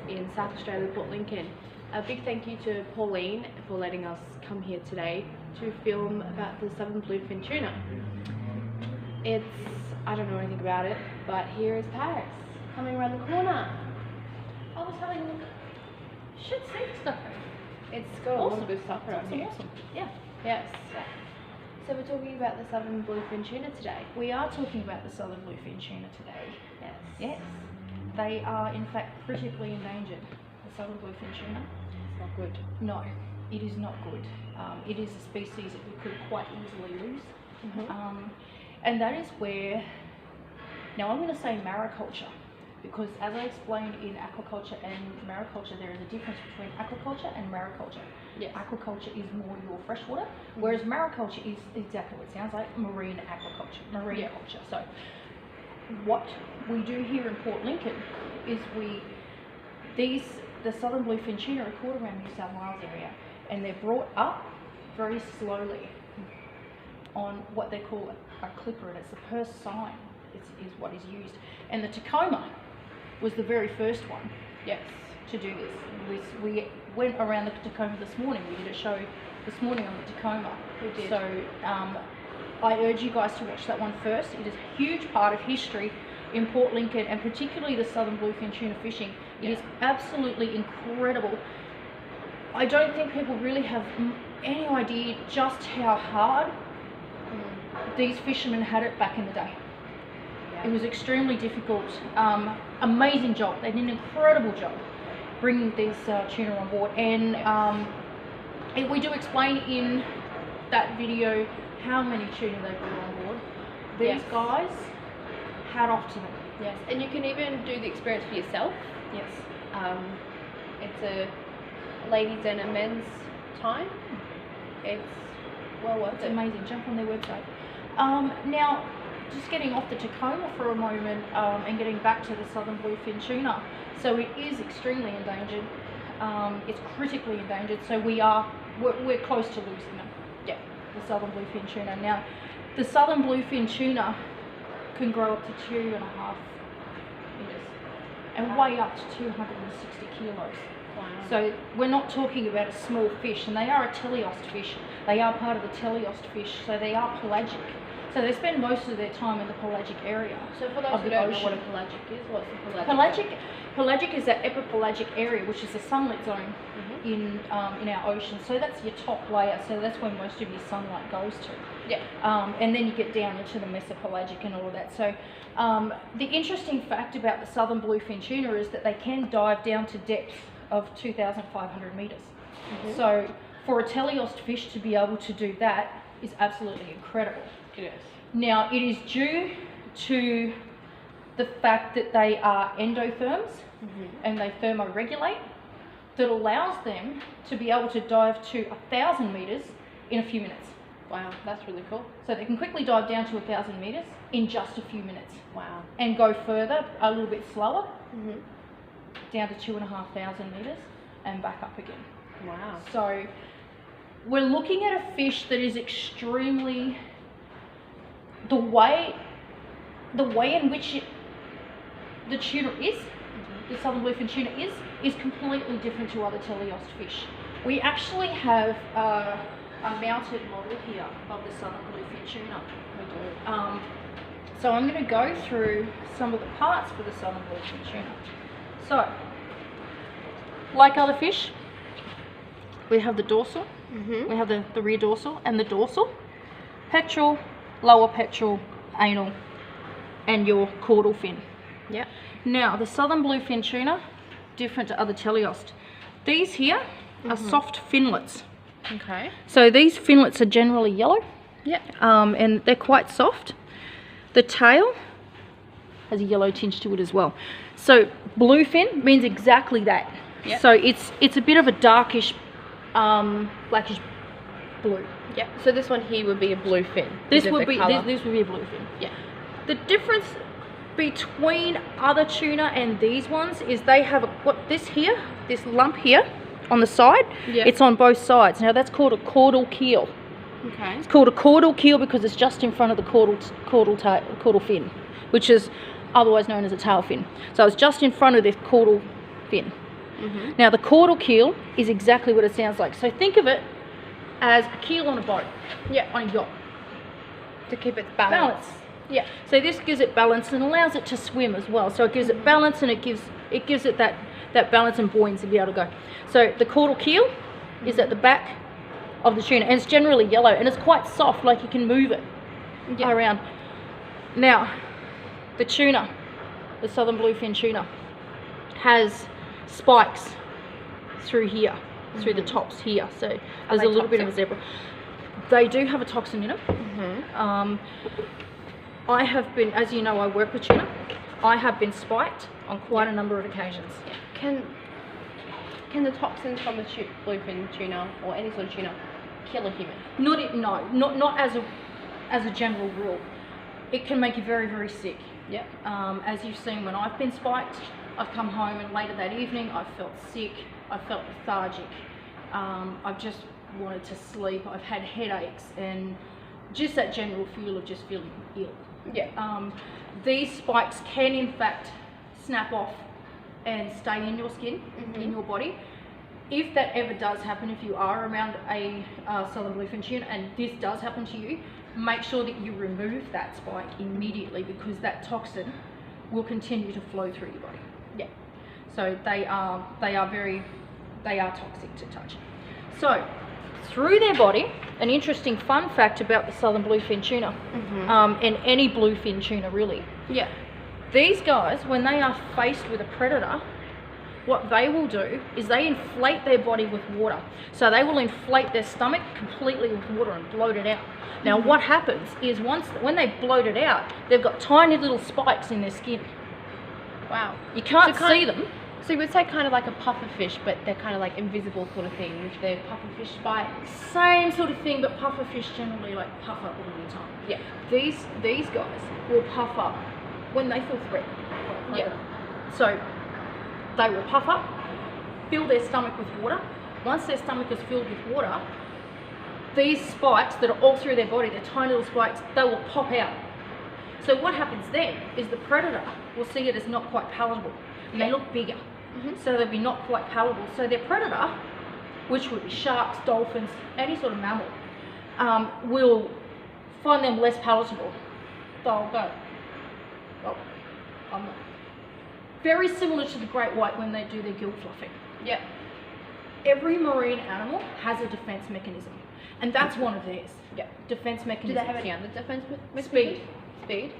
in South Australia, Port Lincoln. A big thank you to Pauline for letting us come here today to film about the Southern Blue Fin Tuna. I don't know anything about it, but here is Paris coming around the corner. I was having a look. Should see stuff. It's got a lot of good stuff around here. Awesome. Yeah. Yes. So we're talking about the Southern Blue Fin Tuna today. We are talking about the Southern Blue Fin Tuna today. Yes. Yes. They are in fact critically endangered. The Southern Blue Fin Tuna. It's not good. No, it is not good. It is a species that we could quite easily lose. And that is where, now I'm going to say mariculture, because as I explained in aquaculture and mariculture, there is a difference between aquaculture and mariculture. Yes. Aquaculture is more your freshwater, whereas mariculture is exactly what it sounds like, marine aquaculture, marine culture. So what we do here in Port Lincoln is the Southern Blue Fin Tuna are caught around New South Wales area, and they're brought up very slowly on what they call a clipper, and it's the purse seine is what is used. And the Tacoma was the very first one to do this. We went around the Tacoma this morning. We did a show this morning on the Tacoma. We did. So I urge you guys to watch that one first. It is a huge part of history in Port Lincoln, and particularly the Southern Blue Fin Tuna fishing. It is absolutely incredible. I don't think people really have any idea just how hard these fishermen had it back in the day. It was extremely difficult. Amazing job. They did an incredible job bringing these tuna on board, and we do explain in that video how many tuna they brought on board. These guys, hat off to them. Yes, and you can even do the experience for yourself. Yes. It's a ladies and a men's time. It's well worth it. It's amazing. Jump on their website. Now, just getting off the Tacoma for a moment and getting back to the Southern Blue Fin Tuna. So it is extremely endangered. It's critically endangered. So we're close to losing them. Yeah, the Southern Blue Fin Tuna. Now, the Southern Blue Fin Tuna can grow up to 2.5 meters and weigh up to 260 kilos. Wow. So we're not talking about a small fish, and they are a teleost fish. They are part of the teleost fish, so they are pelagic. So they spend most of their time in the pelagic area. So for those who don't know what a pelagic is, what's the pelagic? Pelagic is that epipelagic area, which is the sunlit zone in our ocean. So that's your top layer. So that's where most of your sunlight goes to. Yeah. And then you get down into the mesopelagic and all of that. So the interesting fact about the Southern Blue Fin Tuna is that they can dive down to depth of 2,500 meters. So for a teleost fish to be able to do that is absolutely incredible. Yes. Now, it is due to the fact that they are endotherms and they thermoregulate that allows them to be able to dive to 1,000 meters in a few minutes. Wow, that's really cool. So they can quickly dive down to 1,000 meters in just a few minutes. Wow. And go further, a little bit slower, down to 2,500 meters and back up again. Wow. So we're looking at a fish that is extremely, the way in which the tuna is, the Southern Blue Fin Tuna is completely different to other teleost fish. We actually have a mounted model here of the Southern Blue Fin Tuna. We do. So I'm going to go through some of the parts for the Southern Blue Fin Tuna. So, like other fish, we have the dorsal, we have the rear dorsal and the dorsal, pectoral, lower pectoral, anal, and your caudal fin. Yeah. Now, the Southern Blue Fin Tuna, different to other teleost. These here are soft finlets. Okay. So these finlets are generally yellow. Yeah. And they're quite soft. The tail has a yellow tinge to it as well. So bluefin means exactly that. Yep. So it's a bit of a darkish, blackish blue. Yeah. So this one here would be a bluefin. This would be a bluefin. Yeah. The difference between other tuna and these ones is they have this lump here on the side. Yeah. It's on both sides. Now that's called a chordal keel. Okay. It's called a chordal keel because it's just in front of the caudal fin, which is otherwise known as a tail fin. So it's just in front of this caudal fin. Now the Chordal Keel is exactly what it sounds like. So think of it as a keel on a boat. Yeah. On a yacht. To keep its balance. Yeah. So this gives it balance and allows it to swim as well. So it gives it balance, and it gives it that balance and buoyancy to be able to go. So the Chordal Keel is at the back of the tuna, and it's generally yellow, and it's quite soft, like you can move it around. Now the tuna, the Southern Blue Fin Tuna, has spikes through here, through the tops here. So there's a little bit of a zebra. They do have a toxin in it. I have been, as you know, I work with tuna. I have been spiked on quite a number of occasions. Can the toxins from the bluefin tuna or any sort of tuna kill a human? Not as a general rule. It can make you very, very sick. Yeah. As you've seen, when I've been spiked, I've come home and later that evening I've felt sick. I felt lethargic. I've just wanted to sleep. I've had headaches and just that general feel of just feeling ill. Yeah. These spikes can in fact snap off and stay in your skin, in your body. If that ever does happen, if you are around a Southern Bluefin tuna and this does happen to you, make sure that you remove that spike immediately, because that toxin will continue to flow through your body. Yeah. So they are toxic to touch. So through their body, an interesting fun fact about the Southern Bluefin tuna, and any bluefin tuna really. Yeah. These guys, when they are faced with a predator, what they will do is they inflate their body with water. So they will inflate their stomach completely with water and bloat it out. Now what happens is when they bloat it out, they've got tiny little spikes in their skin. Wow. You can't see them. So you would say kind of like a pufferfish, but they're kind of like invisible sort of thing with their pufferfish spikes. Same sort of thing, but pufferfish generally like puff up all the time. Yeah. These guys will puff up when they feel threatened. Yeah. So they will puff up, fill their stomach with water. Once their stomach is filled with water, these spikes that are all through their body, the tiny little spikes, they will pop out. So what happens then is the predator will see it as not quite palatable, and they look bigger. So they'll be not quite palatable. So their predator, which would be sharks, dolphins, any sort of mammal, will find them less palatable. They'll go, well, I'm not. Very similar to the great white when they do their gill fluffing. Yeah. Every marine animal has a defense mechanism, and that's one of theirs. Yeah. Defense Do mechanism. they have any other defense mechanisms? Speed. Speed.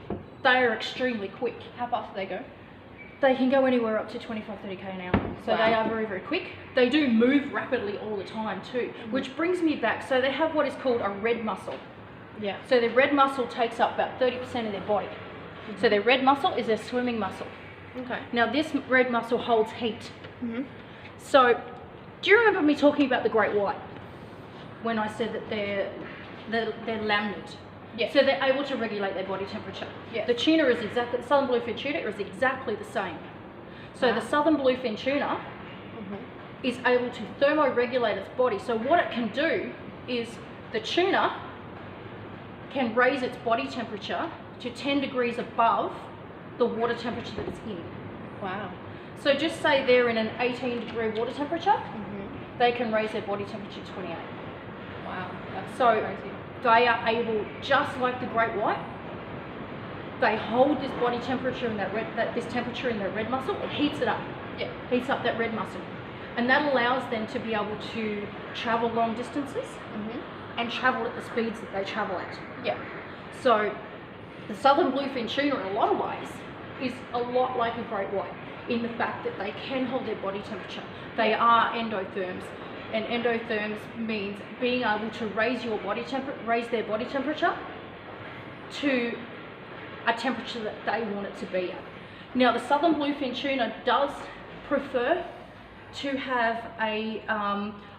They are extremely quick. How fast do they go? They can go anywhere up to 25-30 k an hour. So Wow. they are very, very quick. They do move rapidly all the time too, which brings me back. So they have what is called a red muscle. Yeah. So their red muscle takes up about 30% of their body. So their red muscle is their swimming muscle. Okay. Now this red muscle holds heat. So do you remember me talking about the great white when I said that they're laminate? Yeah. So they're able to regulate their body temperature. Yeah. The tuna is exactly, the Southern Bluefin tuna is exactly the same. So the Southern Bluefin tuna is able to thermoregulate its body. So what it can do is the tuna can raise its body temperature to 10 degrees above the water temperature that it's in. Wow. So just say they're in an 18-degree water temperature, they can raise their body temperature to 28. Wow. That's So crazy. they are able, just like the great white, they hold this body temperature and this temperature in their red muscle. It heats it up. Yeah. Heats up that red muscle, and that allows them to be able to travel long distances and travel at the speeds that they travel at. Yeah. So the Southern Bluefin tuna, in a lot of ways, is a lot like a great white in the fact that they can hold their body temperature. They are endotherms, and endotherms means being able to raise their body temperature to a temperature that they want it to be at. Now the Southern Bluefin tuna does prefer to have a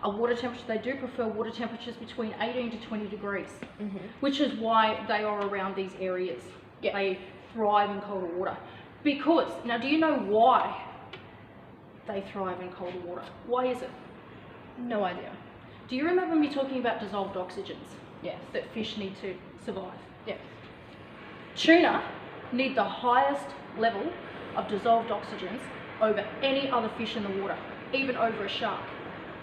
water temperature. They do prefer water temperatures between 18 to 20 degrees, which is why they are around these areas. Yeah. They thrive in colder water. Because, now do you know why they thrive in colder water? Why is it? No idea. Do you remember me talking about dissolved oxygens Yes. that fish need to survive? Yes. Tuna need the highest level of dissolved oxygens over any other fish in the water, even over a shark.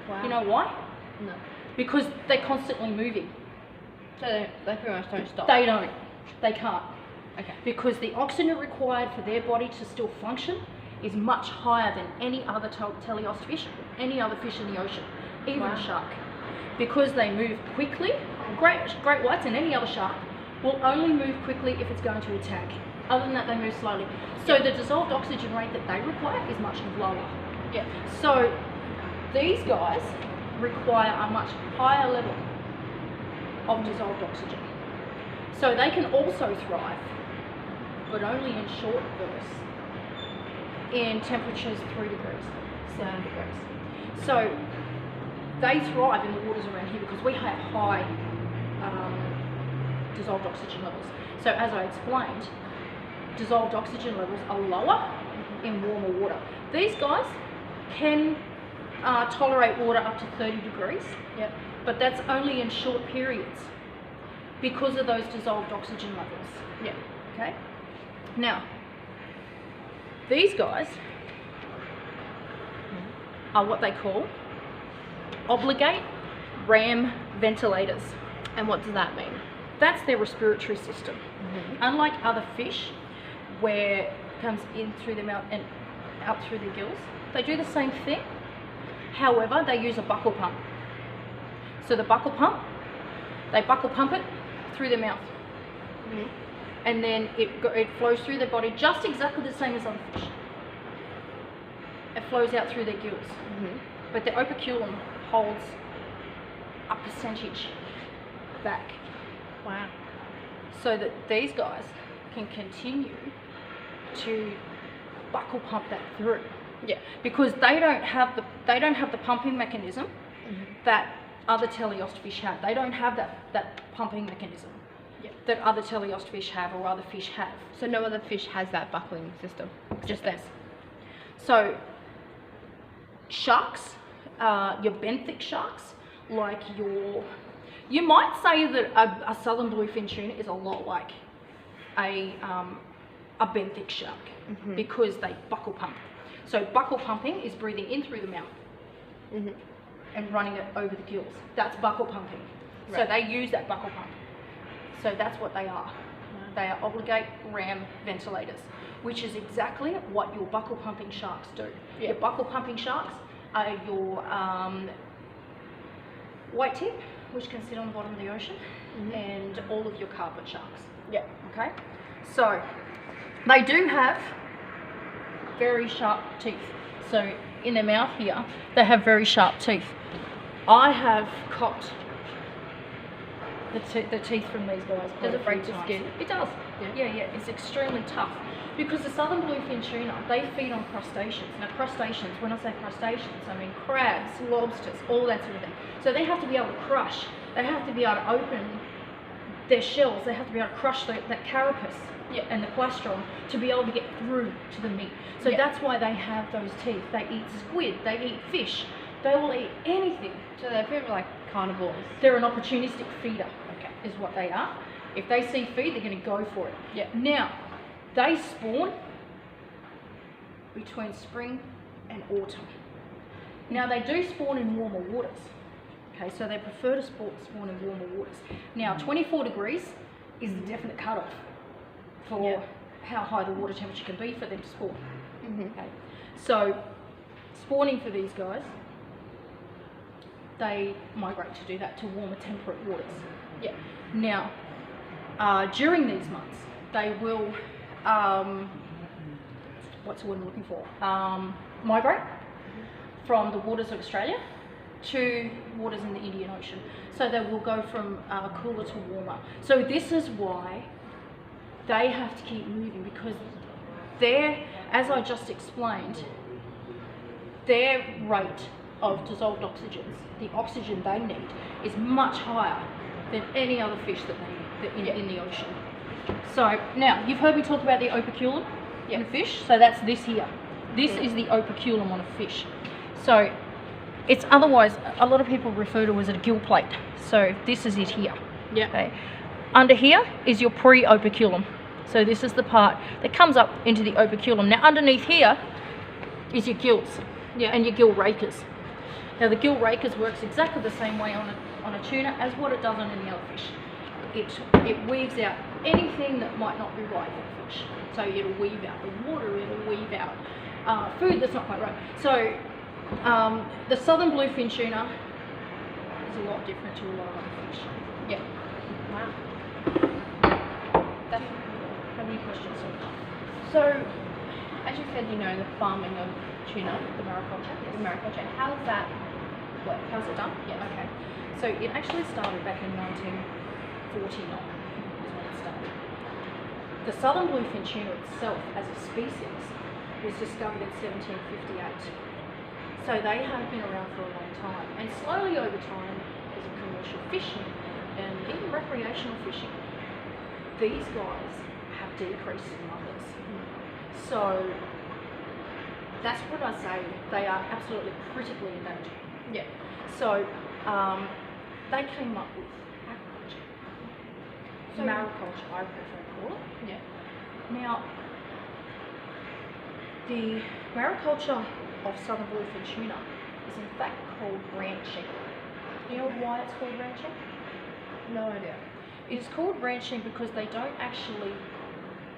Wow. You know why? No. Because they're constantly moving. So they pretty much don't stop. They don't. They can't. Okay. Because the oxygen required for their body to still function is much higher than any other teleost fish, any other fish in the ocean, even a shark. Because they move quickly, great whites and any other shark will only move quickly if it's going to attack. Other than that, they move slowly. So the dissolved oxygen rate that they require is much lower. Yeah. So these guys require a much higher level of dissolved oxygen. So they can also thrive, but only in short bursts, in temperatures 3 degrees, 7 degrees. So they thrive in the waters around here because we have high dissolved oxygen levels. So as I explained, dissolved oxygen levels are lower in warmer water. These guys can tolerate water up to 30 degrees, but that's only in short periods because of those dissolved oxygen levels. Yeah. Okay. Now, these guys are what they call obligate ram ventilators. And what does that mean? That's their respiratory system. Unlike other fish, where it comes in through their mouth and out through their gills, they do the same thing. However, they use a buccal pump. So the buccal pump, they buccal pump it through their mouth. And then it flows through their body just exactly the same as other fish. It flows out through their gills. But the operculum holds a percentage back. Wow. So that these guys can continue to buccal pump that through. Yeah. Because they don't have the pumping mechanism that other teleost fish have. They don't have that pumping mechanism that other teleost fish have or other fish have. So no other fish has that buckling system, just them. So sharks, your benthic sharks, like you might say that a southern bluefin tuna is a lot like a benthic shark because they buccal pump. So buccal pumping is breathing in through the mouth and running it over the gills. That's buccal pumping. Right. So they use that buccal pump. So that's what they are. They are obligate ram ventilators, which is exactly what your buccal pumping sharks do. Yeah. Your buccal pumping sharks are your white tip, which can sit on the bottom of the ocean, and all of your carpet sharks. Yeah. Okay. So they do have very sharp teeth. So in their mouth here, they have very sharp teeth. I have copped the teeth from these guys. Does it break the skin? It does. Yeah. It's extremely tough because the southern bluefin tuna, they feed on crustaceans. Now crustaceans, when I say crustaceans, I mean crabs, lobsters, all that sort of thing. So they have to be able to crush. They have to be able to open their shells. They have to be able to crush that carapace and the plastron to be able to get through to the meat. So that's why they have those teeth. They eat squid. They eat fish. They will eat anything. So they're pretty like carnivores. They're an opportunistic feeder, is what they are. If they see feed, they're going to go for it. Yeah. Now, they spawn between spring and autumn. Now, they do spawn in warmer waters. Okay, so they prefer to spawn in warmer waters. Now, 24 degrees is the definite cutoff for how high the water temperature can be for them to spawn. Okay, so spawning for these guys, they migrate to do that to warmer temperate waters. Yeah. Now, during these months, they will, what's the word I'm looking for? Migrate from the waters of Australia to waters in the Indian Ocean. So they will go from cooler to warmer. So this is why they have to keep moving, because as I just explained, their rate of dissolved oxygens, the oxygen they need, is much higher than any other fish that they eat in the ocean. So now, you've heard me talk about the operculum in a fish, so that's this here. This is the operculum on a fish. So it's otherwise, a lot of people refer to it as a gill plate. So this is it here. Yeah. Okay. Under here is your pre-operculum. So this is the part that comes up into the operculum. Now underneath here is your gills and your Gill Rakers. Now the Gill Rakers works exactly the same way on a tuna as what it does on any other fish. It weaves out anything that might not be right for the fish. So it'll weave out the water, it'll weave out food that's not quite right. So the Southern Blue Fin Tuna is a lot different to a lot of other fish. Yeah. Wow. Have any questions so far? So, as you said, you know, the farming of tuna, the mariculture. Yes. The mariculture. How's that work? How's it done? Yeah, okay. So it actually started back in 1949 is when it started. The Southern Blue Fin Tuna itself as a species was discovered in 1758. So they have been around for a long time, and slowly over time, as a commercial fishing and even recreational fishing, these guys have decreased in numbers. So that's what I say, they are absolutely critically endangered. Yeah. So they came up with aquaculture. So Mariculture, I prefer to call it. Yeah. Now, the mariculture of Southern Blue Fin Tuna is in fact called ranching. Do you know why it's called ranching? No idea. It's called ranching because they don't actually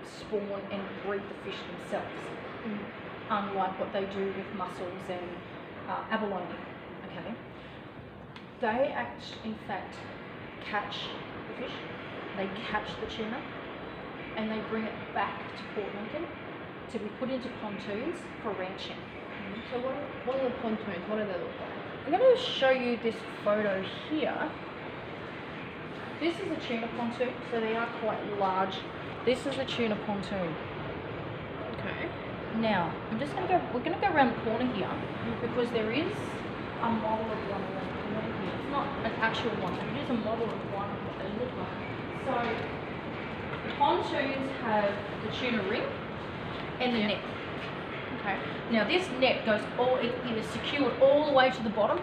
spawn and breed the fish themselves, unlike what they do with mussels and abalone. Okay, they in fact catch the fish, they catch the tuna, and they bring it back to Port Lincoln to be put into pontoons for ranching. So what are the pontoons? What do they look like? I'm going to show you this photo here. This is a tuna pontoon, so they are quite large. This is a tuna pontoon. Okay. Now, we're going to go around the corner here because there is a model of one around the corner here. It's not an actual one, but it is a model of one of what they look like. So, the pontoons have the tuna ring and the net. Okay. Now this net goes it is secured all the way to the bottom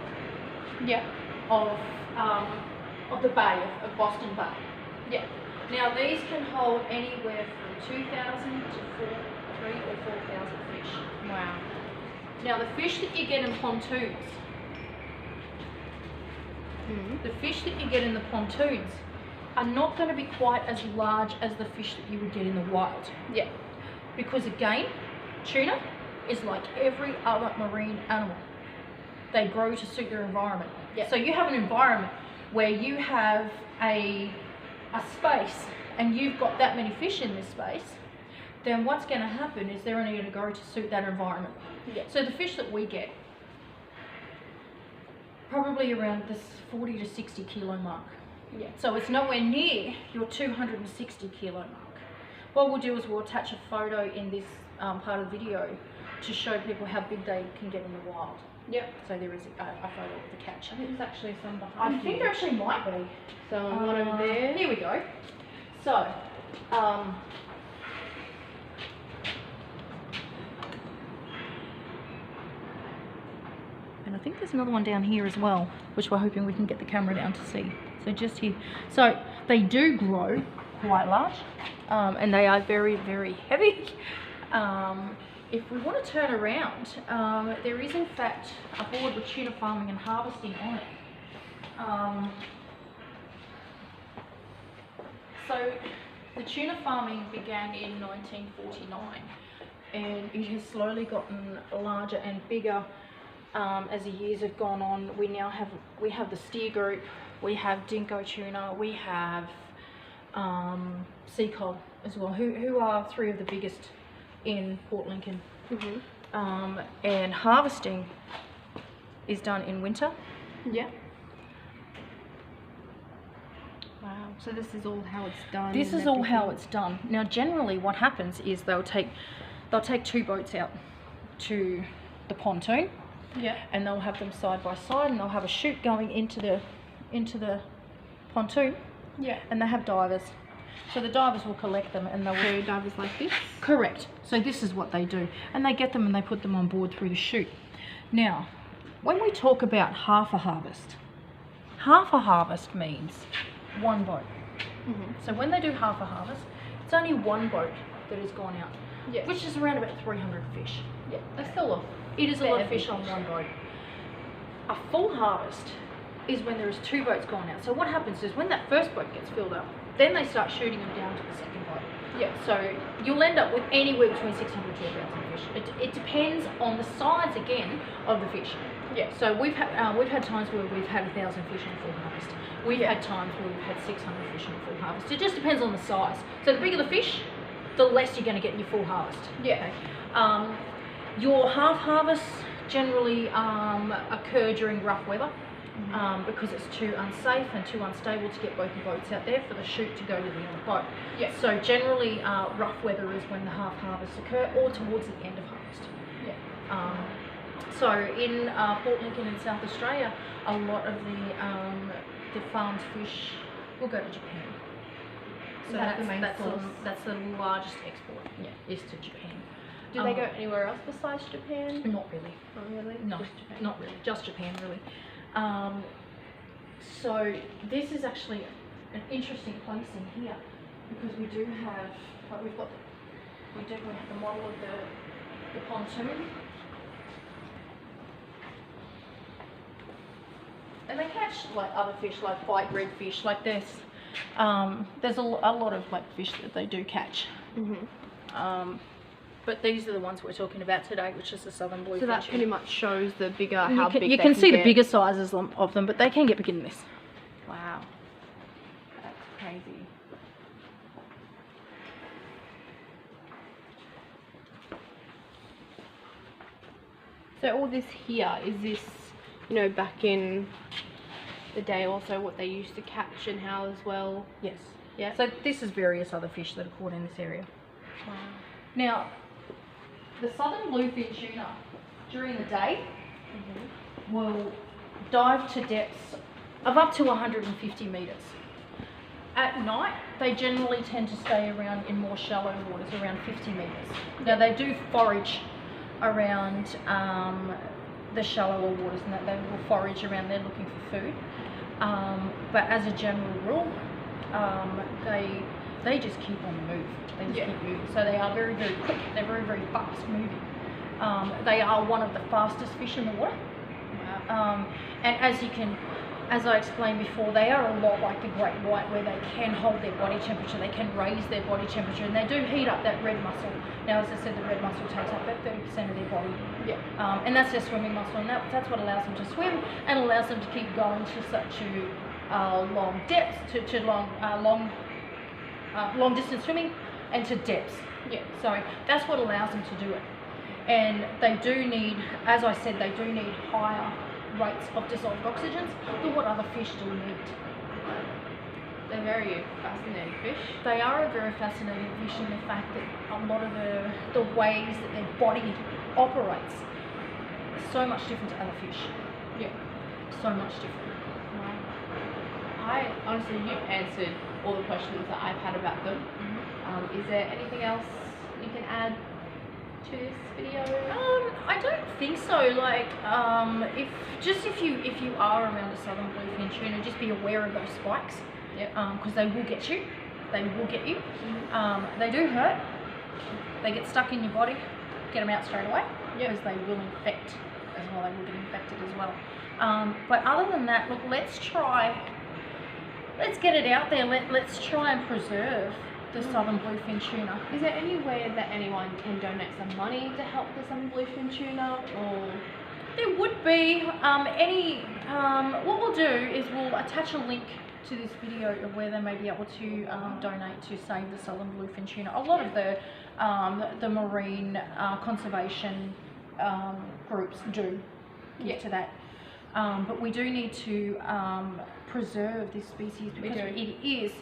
of the bay, of Boston Bay. Yeah. Now these can hold anywhere from 2,000 to 3,000 or 4,000 fish. Wow. Now the fish that you get in pontoons, the fish that you get in the pontoons are not going to be quite as large as the fish that you would get in the wild. Yeah. Because again, tuna is like every other marine animal. They grow to suit their environment. Yeah. So you have an environment where you have a space and you've got that many fish in this space, then what's going to happen is they're only going to grow to suit that environment. Yeah. So the fish that we get, probably around this 40 to 60 kilo mark. Yeah. So it's nowhere near your 260 kilo mark. What we'll do is we'll attach a photo in this part of the video to show people how big they can get in the wild. Yep. So there is a photo of the catch. I think there's actually some behind I think there actually might be. So one over there. Here we go. So, and I think there's another one down here as well, which we're hoping we can get the camera down to see. So just here. So they do grow quite large, and they are very, very heavy. If we want to turn around, there is in fact a board with tuna farming and harvesting on it. So the tuna farming began in 1949 and it has slowly gotten larger and bigger as the years have gone on. We have the steer group, we have dingo tuna, we have sea coal as well, who are three of the biggest in Port Lincoln. And harvesting is done in winter. Yeah. Wow. So this is all how it's done. This is all how it's done. Now generally what happens is they'll take two boats out to the pontoon. Yeah. And they'll have them side by side and they'll have a chute going into the pontoon. Yeah. And they have divers. So the divers will collect them and they'll... So divers like this? Correct. So this is what they do. And they get them and they put them on board through the chute. Now, when we talk about half a harvest means one boat. So when they do half a harvest, it's only one boat that has gone out, Yeah. which is around about 300 fish. Yeah, that's still a It is a lot of fair fish bit. on one boat. A full harvest is when there is 2 boats going out. So what happens is when that first boat gets filled up, then they start shooting them down to the second boat. Yeah. So you'll end up with anywhere between 600 to 1,000 fish. It depends on the size again of the fish. Yeah. So we've had times where we've had 1,000 fish on a full harvest. We've had times where we've had 600 fish on a full harvest. It just depends on the size. So the bigger the fish, the less you're going to get in your full harvest. Yeah. Okay? Your half harvests generally occur during rough weather. Because it's too unsafe and too unstable to get both the boats out there for the chute to go to the other boat. Yeah. So generally, rough weather is when the half harvests occur, or towards the end of harvest. Yeah. So in Port Lincoln in South Australia, a lot of the farmed fish will go to Japan. So That's the main source. that's the largest export. Yeah, is to Japan. Do they go anywhere else besides Japan? Not really. Not really? No, Just Japan. not really. Just Japan, really. So this is actually an interesting place in here because we do have, like we have the model of the pontoon, and they catch like other fish, like white redfish, like this. There's a lot of like fish that they do catch. But these are the ones we're talking about today, which is the Southern Blue Fin So that Tuna. pretty much shows the bigger, how big you they can see get. the bigger sizes of them, but they can get bigger than this. Wow. That's crazy. So all this here, is this, you know, back in the day also what they used to catch and how as well? Yes. Yeah. So this is various other fish that are caught in this area. Wow. Now, the Southern Blue Fin Tuna during the day will dive to depths of up to 150 metres. At night, they generally tend to stay around in more shallow waters, around 50 metres. Now, they do forage around the shallower waters, and that they will forage around there looking for food. But as a general rule, they just keep on the move. They just keep moving. So they are very, very quick. They're very, very fast moving. They are one of the fastest fish in the water. Wow. And as I explained before, they are a lot like the great white, where they can hold their body temperature, they can raise their body temperature, and they do heat up that red muscle. Now, as I said, the red muscle takes up about 30% of their body. Yeah. And that's their swimming muscle, and that's what allows them to swim and allows them to keep going to such long depths, to long distance swimming and to depths. Yeah. So that's what allows them to do it. And they do need, as I said, they do need higher rates of dissolved oxygens than what other fish do need. They're very fascinating fish. They are a very fascinating fish in the fact that a lot of the ways that their body operates is so much different to other fish. Yeah. So much different. I honestly, you've answered all the questions that I've had about them. Is there anything else you can add to this video? I don't think so. Like, if you are around a Southern Blue Fin Tuna, just be aware of those spikes. Yep. Because they will get you. They will get you. They do hurt. They get stuck in your body. Get them out straight away. Because they will infect as well. They will get infected as well. But other than that, look, let's get it out there. Let's try and preserve the Southern Blue Fin Tuna. Is there any way that anyone can donate some money to help the Southern Blue Fin Tuna, or? There would be what we'll do is we'll attach a link to this video of where they may be able to donate to save the Southern Blue Fin Tuna. A lot of the marine conservation groups do get to that. But we do need to preserve this species because it is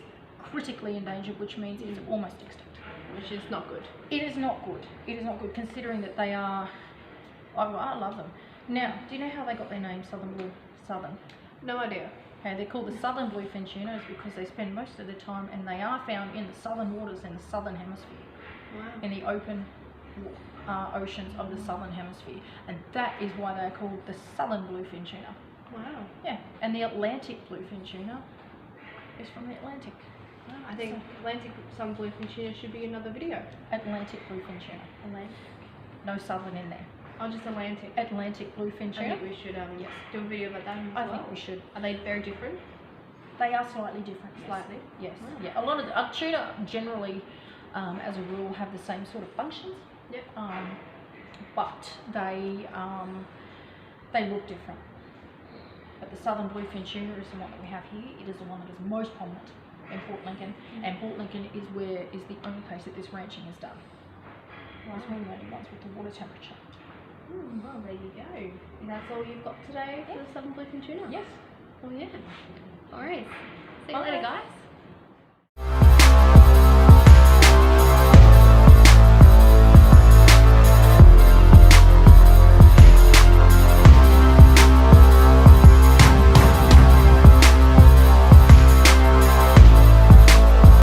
critically endangered, which means it's almost extinct. Which is not good. It is not good. It is not good, considering that they are. I love them. Now, do you know how they got their name, Southern? No idea. Okay, they're called the Southern Blue Fin Tunas because they spend most of their time, and they are found in the southern waters in the southern hemisphere, in the open oceans of the southern hemisphere, and that is why they're called the Southern Blue Fin Tuna. Wow. Yeah, and the Atlantic Blue Fin Tuna is from the Atlantic. Wow. I think Atlantic Southern Blue Fin Tuna should be another video. Atlantic Bluefin Tuna. Atlantic. no southern in there. Oh, just Atlantic. Atlantic bluefin I tuna. think we should Yes. do a video about that as I well. think we should. Are they very different? They are slightly different. Yes. Slightly? Yes. Wow. Yeah. A lot of tuna generally, as a rule, have the same sort of functions. Yep. But they look different. But the Southern Bluefin Tuna is the one that we have here. It is the one that is most prominent in Port Lincoln, and Port Lincoln is the only place that this ranching is done. It's one of the only ones with the water temperature. Well, there you go. And that's all you've got today for the Southern Bluefin Tuna? Yes. Oh yeah. Alright. See you Bye. later, guys.